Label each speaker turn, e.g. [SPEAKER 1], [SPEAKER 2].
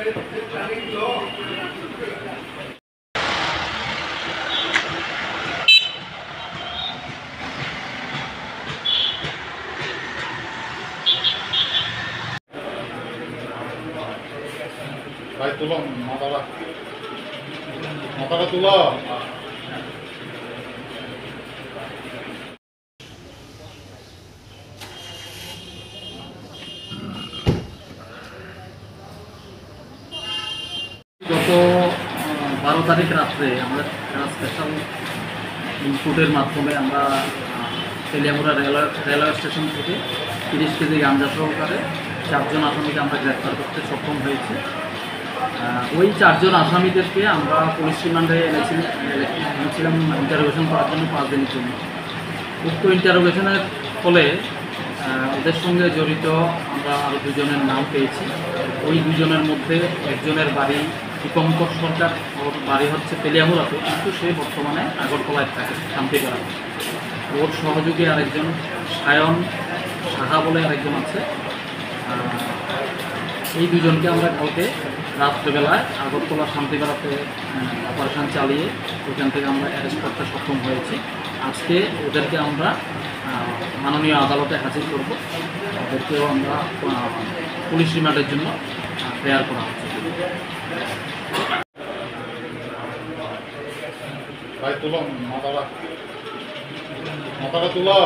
[SPEAKER 1] ভাই তুলো মাথাটা তুলো।
[SPEAKER 2] গত 12 তারিখ রাত্রে আমরা স্পেশাল ইনপুটের মাধ্যমে আমরা তেলিয়ামুড়া রেলওয়ে স্টেশন থেকে 30 কেজি গাঁজা সহকারে 4 জন আসামিকে আমরা গ্রেপ্তার করতে সক্ষম হয়েছি। ওই 4 জন আসামিদেরকে আমরা পুলিশ রিমান্ডে এনেছিলাম ইন্টারোগেশন করার জন্য 5 দিনের জন্য। উক্ত ইন্টারোগেশনের ফলে ওদের সঙ্গে জড়িত আমরা আরও 2 জনের নাম পেয়েছি। ওই 2 জনের মধ্যে একজনের বাড়ি দীপঙ্কর সরকার, ওর বাড়ি হচ্ছে তেলিয়ামুড়াতে, কিন্তু সে বর্তমানে আগরতলায় থাকে শান্তিপাড়া। ওর সহযোগী আরেকজন সায়ন সাহা বলে আরেকজন আছে। এই 2 জনকে আমরা কালকে রাত্রেবেলায় আগরতলা শান্তিপাড়াতে অপারেশন চালিয়ে ওখান থেকে আমরা অ্যারেস্ট করতে সক্ষম হয়েছি। আজকে ওদেরকে আমরা মাননীয় আদালতে হাজির করব। ওদেরকেও আমরা পুলিশ রিমান্ডের জন্য প্রেয়ার করা হচ্ছে।
[SPEAKER 1] ভাই তুলো মাথাটা তুলো।